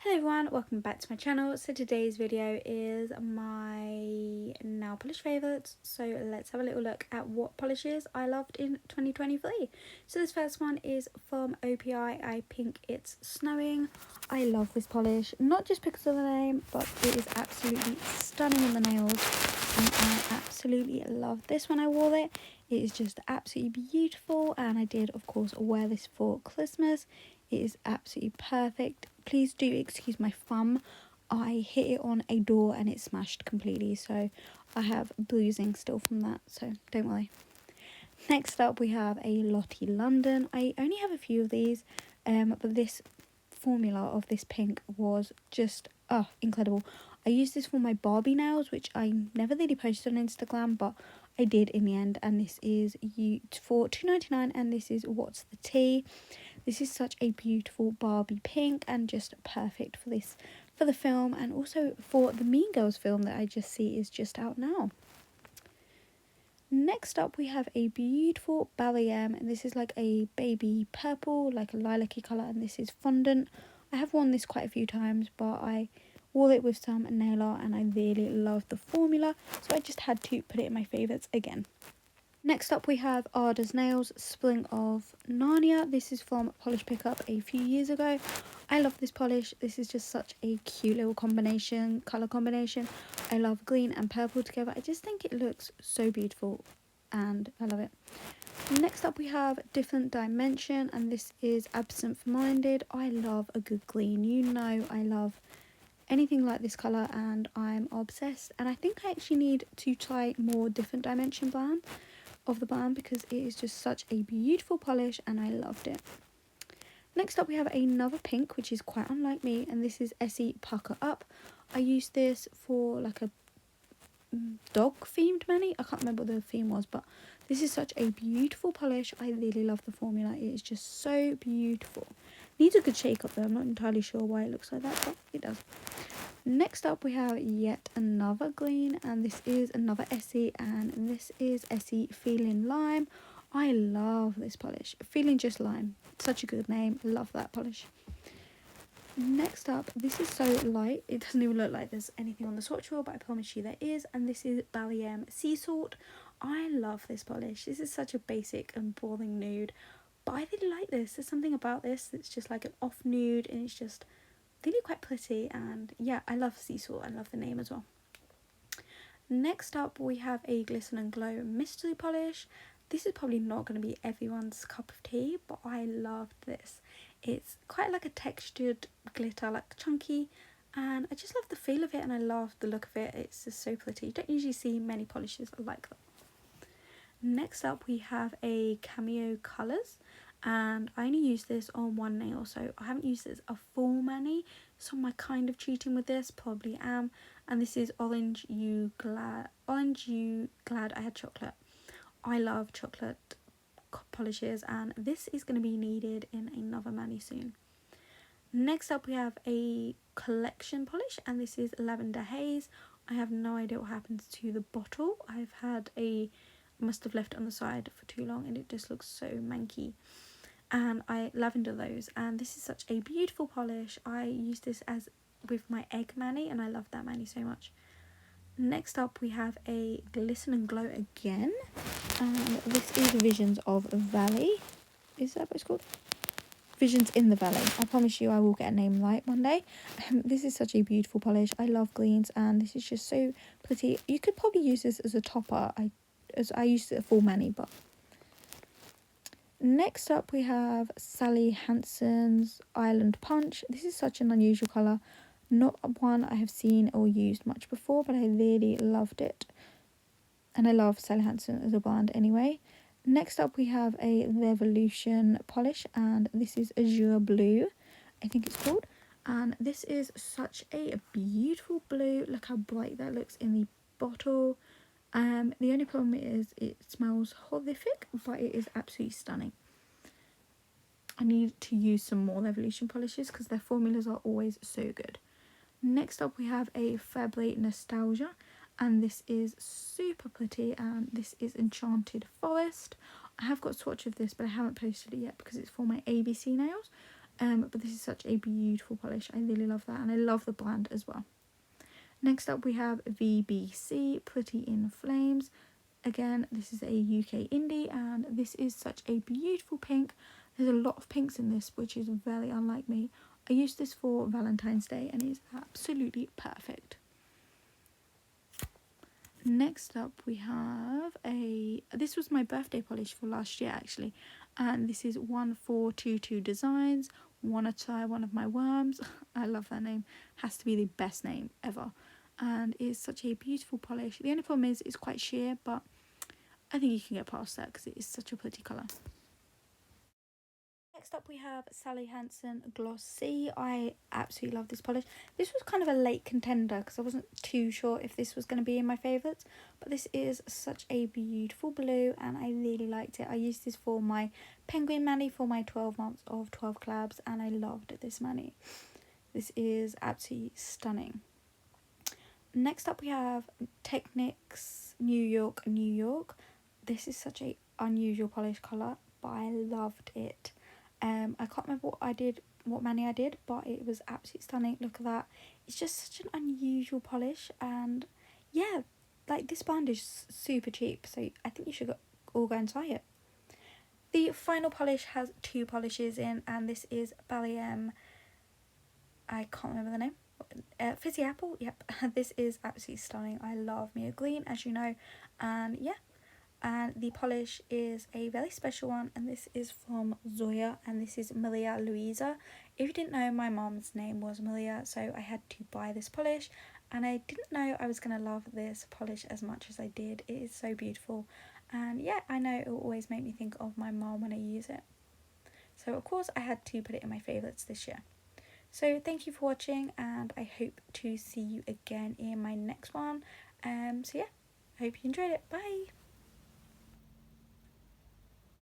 Hello everyone, welcome back to my channel. So today's video is my nail polish favourites. So let's have a little look at what polishes I loved in 2023. So this first one is from OPI, I Pink It's Snowing. I love this polish, not just because of the name, but it is absolutely stunning on the nails. And I absolutely love this when I wore it. It is just absolutely beautiful, and I did of course wear this for Christmas. It is absolutely perfect. Please do excuse my thumb. I hit it on a door and it smashed completely, so I have bruising still from that, so don't worry. Next up we have a Lottie London. I only have a few of these, but this formula of this pink was just incredible. I used this for my Barbie nails, which I never really posted on Instagram, but I did in the end, and this is for $2.99, and this is What's the Tea. This is such a beautiful Barbie pink and just perfect for this, for the film, and also for the Mean Girls film that I just see is just out now. Next up we have a beautiful BarryM, and this is like a baby purple, like a lilac-y colour, and this is Fondant. I have worn this quite a few times, but I wore it with some nail art and I really love the formula, so I just had to put it in my favourites again. Next up we have Ada's Nails Spring of Narnia. This is from Polish Pickup a few years ago. I love this polish. This is just such a cute little combination, colour combination. I love green and purple together. I just think it looks so beautiful and I love it. Next up we have Different Dimension, and this is Absinthe Minded. I love a good green. You know I love anything like this colour and I'm obsessed. And I think I actually need to try more Different Dimension brand of the brand because it is just such a beautiful polish and I loved it. Next up we have another pink, which is quite unlike me, and this is Essie Pucker Up. I used this for like a dog themed mani. I can't remember what the theme was, but this is such a beautiful polish. I really love the formula. It is just so beautiful. Needs a good shake up though. I'm not entirely sure why it looks like that, but it does. Next up we have yet another green, and this is another Essie, and this is Essie Feelin Lime. I love this polish. Feeling Just Lime. Such a good name. Love that polish. Next up, this is so light. It doesn't even look like there's anything on the swatch roll, but I promise you there is, and this is BarryM Sea Salt. I love this polish. This is such a basic and boring nude, but I really like this. There's something about this that's just like an off nude, and it's just really quite pretty, and yeah, I love Sea Salt. I love the name as well. Next up we have a Glisten and Glow mystery polish. This is probably not going to be everyone's cup of tea, but I loved this. It's quite like a textured glitter, like chunky, and I just love the feel of it and I love the look of it. It's just so pretty. You don't usually see many polishes like that. Next up we have a Cameo Colors, and I only use this on one nail, so I haven't used this a full mani, so am I kind of cheating with this? Probably am. And this is Orange You Glad I Had Chocolate. I love chocolate polishes, and this is going to be needed in another mani soon. Next up we have a collection polish, and this is Lavender Haze. I have no idea what happens to the bottle. Must have left it on the side for too long and it just looks so manky, and I lavender those, and this is such a beautiful polish. I use this as with my egg mani and I love that mani so much. Next up we have a Glisten and Glow again, and this is Visions of the Valley. Is that what it's called? Visions in the Valley. I promise you I will get a name right one day. This is such a beautiful polish. I love greens and this is just so pretty. You could probably use this as a topper. I used it a full mani, but next up we have Sally Hansen's Island Punch. This is such an unusual colour, not one I have seen or used much before, but I really loved it, and I love Sally Hansen as a brand anyway. Next up we have a Revolution polish, and this is Azure Blue, I think it's called, and this is such a beautiful blue. Look how bright that looks in the bottle. The only problem is it smells horrific, but it is absolutely stunning. I need to use some more Revolution polishes because their formulas are always so good. Next up we have a Farbe Nostalgia, and this is super pretty, and this is Enchanted Forest. I have got a swatch of this, but I haven't posted it yet because it's for my ABC nails. But this is such a beautiful polish. I really love that, and I love the brand as well. Next up we have VBC, Pretty in Flames. Again, this is a UK indie, and this is such a beautiful pink. There's a lot of pinks in this, which is very unlike me. I used this for Valentine's Day, and it's absolutely perfect. Next up we have this was my birthday polish for last year actually, and this is 1422 Designs. Wanna try one of my worms? I love that name. Has to be the best name ever, and it's such a beautiful polish. The only problem is it's quite sheer, but I think you can get past that because it is such a pretty colour. Next up we have Sally Hansen Glos-Sea. I absolutely love this polish. This was kind of a late contender because I wasn't too sure if this was going to be in my favourites, but this is such a beautiful blue and I really liked it. I used this for my penguin mani for my 12 months of 12 collabs, and I loved this mani. This is absolutely stunning. Next up we have Technic's New York, New York. This is such a unusual polish colour, but I loved it. I can't remember what mani I did, but it was absolutely stunning. Look at that. It's just such an unusual polish, and yeah, like this brand is super cheap, so I think you should all go and try it. The final polish has 2 polishes in, and this is BarryM. I can't remember the name. Fizzy Apple, yep. This is absolutely stunning. I love me a green, as you know, and yeah. And the polish is a very special one, and this is from Zoya, and this is Maria Luiza. If you didn't know, my mom's name was Maria, so I had to buy this polish, and I didn't know I was going to love this polish as much as I did. It is so beautiful, and yeah, I know it will always make me think of my mom when I use it. So of course I had to put it in my favourites this year. So thank you for watching, and I hope to see you again in my next one. So yeah, I hope you enjoyed it. Bye!